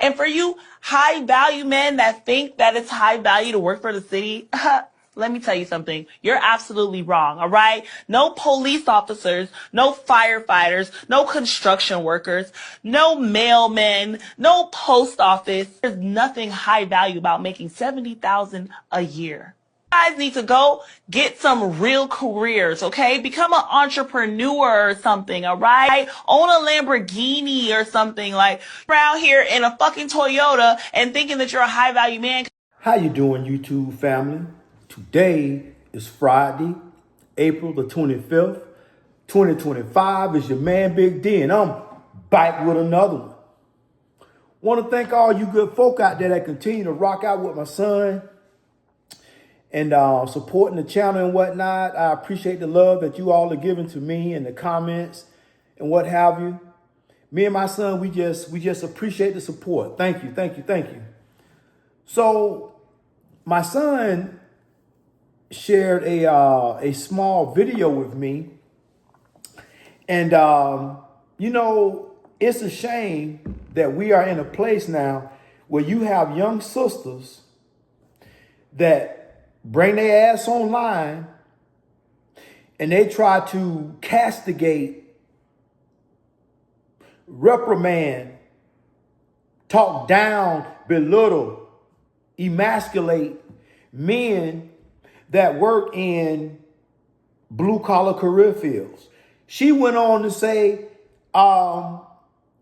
And for you high value men that think that it's high value to work for the city, let me tell you something. You're absolutely wrong, all right? No police officers, no firefighters, no construction workers, no mailmen, no post office. There's nothing high value about making $70,000 a year. You guys need to go get some real careers, okay? Become an entrepreneur or something, all right? Own a Lamborghini or something, like around here in a fucking Toyota and thinking that you're a high value man. How you doing, YouTube family? Today is Friday, April the 25th, 2025. It's your man Big D, and I'm back with another one. Want to thank all you good folk out there that continue to rock out with my son and supporting the channel and whatnot. I appreciate the love that you all are giving to me in the comments and what have you. Me and my son, we just appreciate the support. Thank you, thank you, thank you. So my son shared a small video with me, and you know, it's a shame that we are in a place now where you have young sisters that bring their ass online and they try to castigate, reprimand, talk down, belittle, emasculate men that work in blue-collar career fields. She went on to say,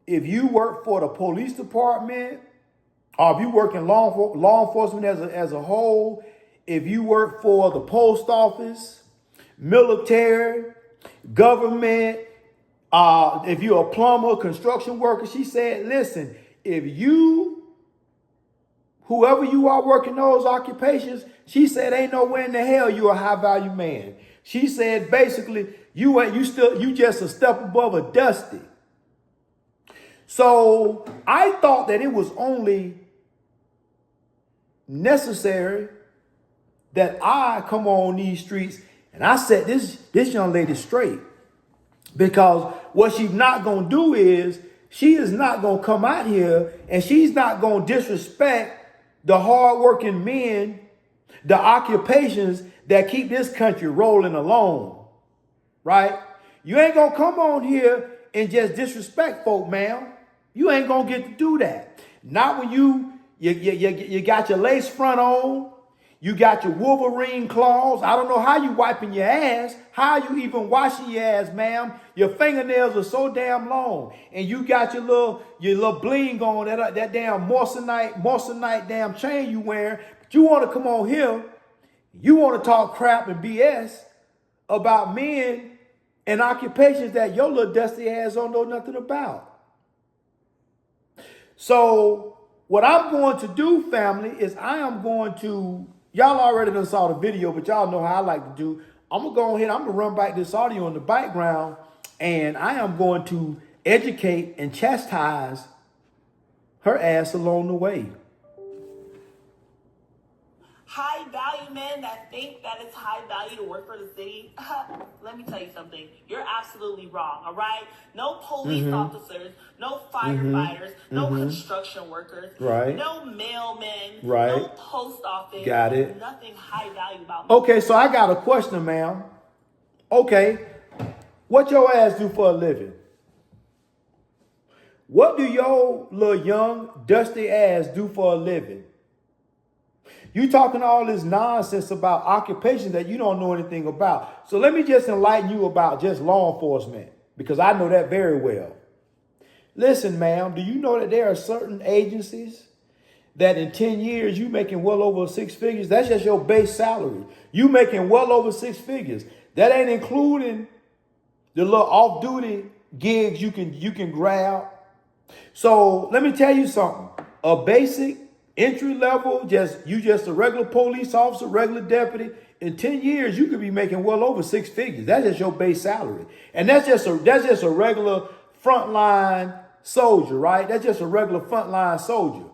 if you work for the police department, or if you work in law enforcement as a whole, if you work for the post office, military, government, if you're a plumber, construction worker, she said, listen, if you, whoever you are working those occupations, she said, ain't nowhere in the hell you're a high value man. She said, basically, you just a step above a dusty. So I thought that it was only necessary that I come on these streets and I set this young lady straight, because what she's not going to do is she is not going to come out here and she's not going to disrespect the hardworking men, the occupations that keep this country rolling along, right? You ain't going to come on here and just disrespect folk, ma'am. You ain't going to get to do that. Not when you got your lace front on, you got your Wolverine claws. I don't know how you wiping your ass, how you even washing your ass, ma'am. Your fingernails are so damn long, and you got your little bling on, that damn moissanite damn chain you wearing. But you want to come on here, you want to talk crap and BS about men and occupations that your little dusty ass don't know nothing about. So what I'm going to do, family, is I am going to, y'all already done saw the video, but y'all know how I like to do. I'm going to go ahead, I'm going to run back this audio in the background, and I am going to educate and chastise her ass along the way. High value men that think that it's high value to work for the city, let me tell you something. You're absolutely wrong, all right? No police officers, no firefighters, no construction workers, no mailmen, no post office. Got it. Nothing high value about. Okay, so I got a question, ma'am. Okay, what your ass do for a living? What do your little young, dusty ass do for a living? You talking all this nonsense about occupations that you don't know anything about. So let me just enlighten you about just law enforcement, because I know that very well. Listen, ma'am, do you know that there are certain agencies that in 10 years you making well over 6 figures? That's just your base salary. You making well over 6 figures. That ain't including the little off-duty gigs you can grab. So let me tell you something. A basic entry level, just a regular police officer, regular deputy. In 10 years, you could be making well over 6 figures. That's just your base salary. And that's just a regular frontline soldier, right? That's just a regular frontline soldier.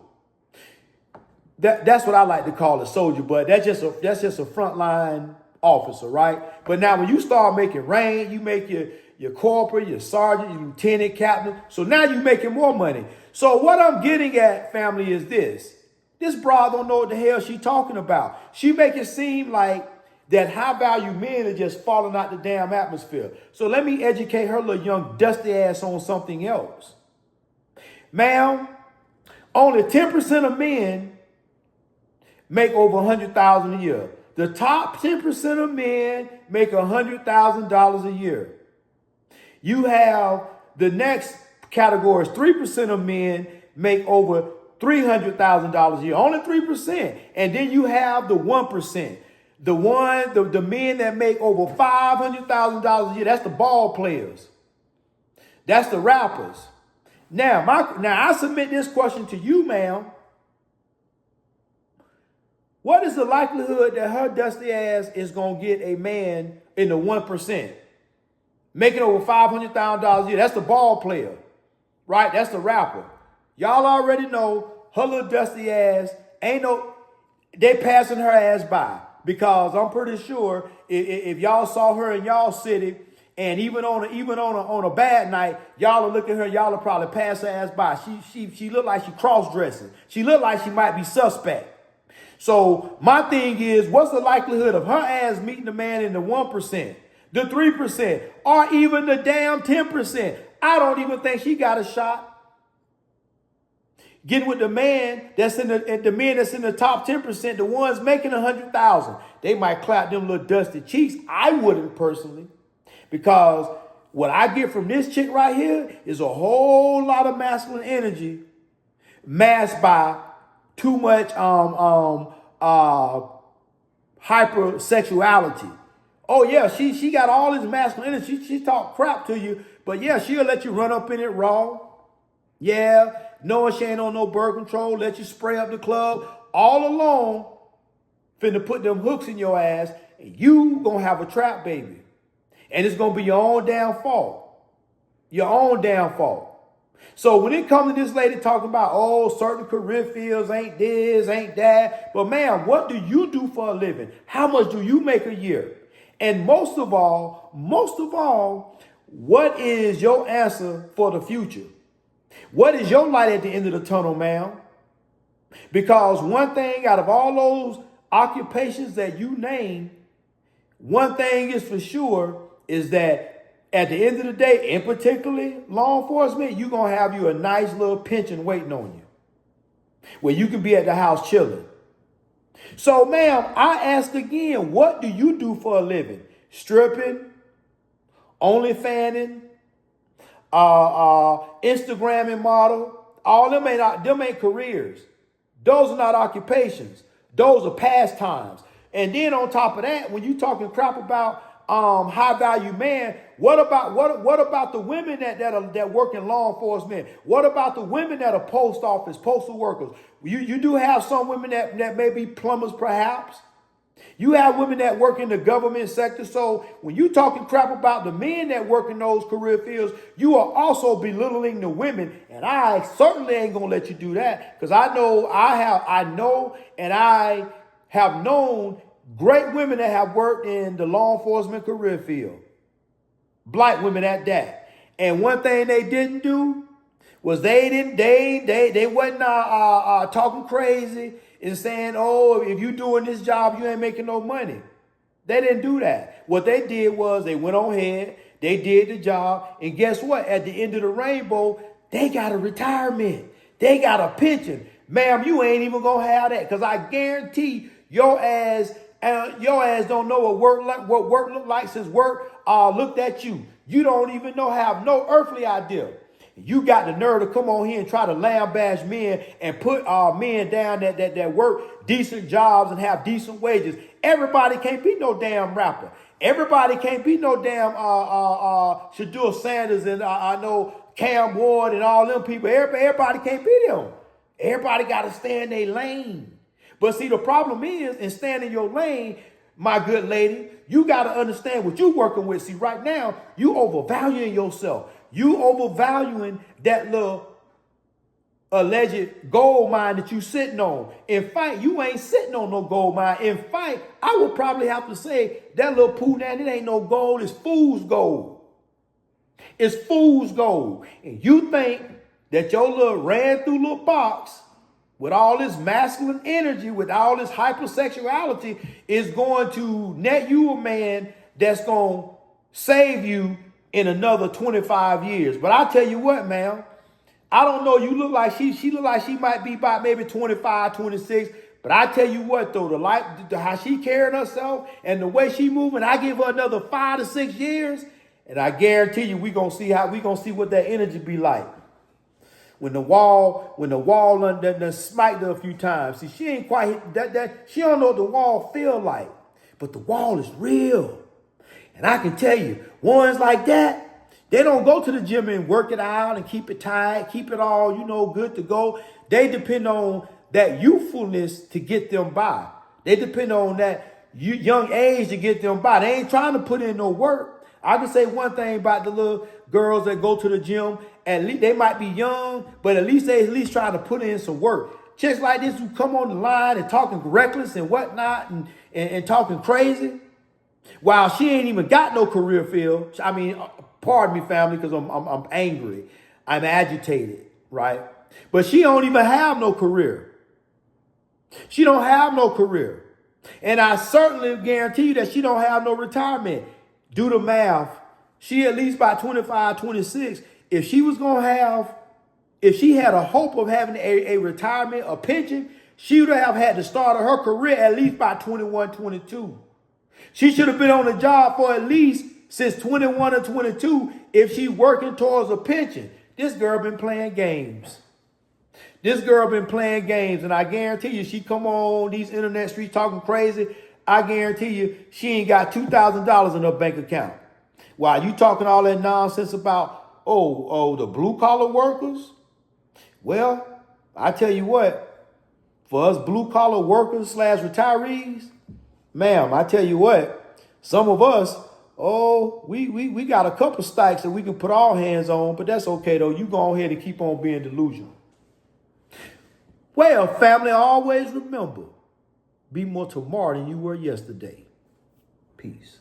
That's what I like to call a soldier, but that's just a frontline officer, right? But now when you start making rank, you make your corporal, your sergeant, your lieutenant, captain. So now you're making more money. So what I'm getting at, family, is this. This broad don't know what the hell she talking about. She make it seem like that high value men are just falling out the damn atmosphere. So let me educate her little young dusty ass on something else. Ma'am, only 10% of men make over $100,000 a year. The top 10% of men make $100,000 a year. You have the next categories, 3% of men make over $300,000 a year, only 3%. And then you have the 1%. The men that make over $500,000 a year, that's the ball players. That's the rappers. Now I submit this question to you, ma'am. What is the likelihood that her dusty ass is going to get a man in the 1%? Making over $500,000 a year. That's the ball player, right? That's the rapper. Y'all already know her little dusty ass they passing her ass by. Because I'm pretty sure if y'all saw her in y'all city, and even on a bad night, y'all will look at her, y'all will probably pass her ass by. She look like she cross-dressing. She look like she might be suspect. So my thing is, what's the likelihood of her ass meeting a man in the 1%, the 3%, or even the damn 10%? I don't even think she got a shot. Getting with the man that's in the top 10%, the ones making 100,000, they might clap them little dusty cheeks. I wouldn't personally, because what I get from this chick right here is a whole lot of masculine energy masked by too much hypersexuality. Oh yeah, she got all this masculine energy. She talk crap to you, but yeah, she'll let you run up in it raw. Yeah, knowing she ain't on no birth control, let you spray up the club all alone, finna put them hooks in your ass, and you gonna have a trap baby. And it's gonna be your own damn fault. Your own damn fault. So when it comes to this lady talking about, oh, certain career fields ain't this, ain't that. But ma'am, what do you do for a living? How much do you make a year? And most of all, what is your answer for the future? What is your light at the end of the tunnel, ma'am? Because one thing out of all those occupations that you name, one thing is for sure is that at the end of the day, and particularly law enforcement, you're going to have you a nice little pension waiting on you, where you can be at the house chilling. So, ma'am, I ask again, what do you do for a living? Stripping, OnlyFanning, Instagramming model, all them ain't careers. Those are not occupations. Those are pastimes. And then on top of that, when you talking crap about high value man, what about the women that work in law enforcement? What about the women that are post office, postal workers? You do have some women that may be plumbers perhaps. You have women that work in the government sector. So when you talking crap about the men that work in those career fields, you are also belittling the women. And I certainly ain't gonna let you do that, because I have known great women that have worked in the law enforcement career field. Black women at that. And one thing they didn't do was they wasn't talking crazy and saying, oh, if you doing this job, you ain't making no money. They didn't do that. What they did was they went on ahead, they did the job, and guess what? At the end of the rainbow, they got a retirement. They got a pension. Ma'am, you ain't even gonna have that, because I guarantee your ass don't know what work look like since work looked at you. You don't even have no earthly idea. You got the nerve to come on here and try to lambaste men and put men down that work decent jobs and have decent wages. Everybody can't be no damn rapper. Everybody can't be no damn Shedeur Sanders and I know Cam Ward and all them people. Everybody can't be them. Everybody got to stay in their lane. But see, the problem is, in staying in your lane, my good lady, you got to understand what you're working with. See, right now, you overvaluing yourself. You overvaluing that little alleged gold mine that you sitting on. In fact, you ain't sitting on no gold mine. In fact, I would probably have to say that little poo now, it ain't no gold, it's fool's gold. It's fool's gold. And you think that your little ran through little box with all this masculine energy, with all this hypersexuality, is going to net you a man that's going to save you in another 25 years. But I tell you what, man, I don't know. You look like she look like she might be about maybe 25, 26. But I tell you what, though, how she carrying herself and the way she moving, I give her another 5 to 6 years, and I guarantee you, we gonna see what that energy be like. When the wall done smite her a few times. See, she ain't quite hit that. She don't know what the wall feel like, but the wall is real. And I can tell you, ones like that, they don't go to the gym and work it out and keep it tight, keep it all, good to go. They depend on that youthfulness to get them by. They depend on that young age to get them by. They ain't trying to put in no work. I can say one thing about the little girls that go to the gym. At least they might be young, but at least they trying to put in some work. Chicks like this who come on the line and talking reckless and whatnot and talking crazy, while she ain't even got no career field. I mean, pardon me, family, because I'm angry. I'm agitated, right? But she don't even have no career. She don't have no career. And I certainly guarantee you that she don't have no retirement. Do the math. She at least by 25, 26, if she had a hope of having a retirement, a pension, she would have had to start her career at least by 21, 22. She should have been on the job for at least since 21 or 22 if she's working towards a pension. This girl been playing games. And I guarantee you, she come on these internet streets talking crazy. I guarantee you, she ain't got $2,000 in her bank account. While you talking all that nonsense about, the blue collar workers? Well, I tell you what, for us blue collar workers / retirees, ma'am, I tell you what, some of us, we got a couple stacks that we can put our hands on, but that's okay though. You go ahead and keep on being delusional. Well, family, always remember, be more tomorrow than you were yesterday. Peace.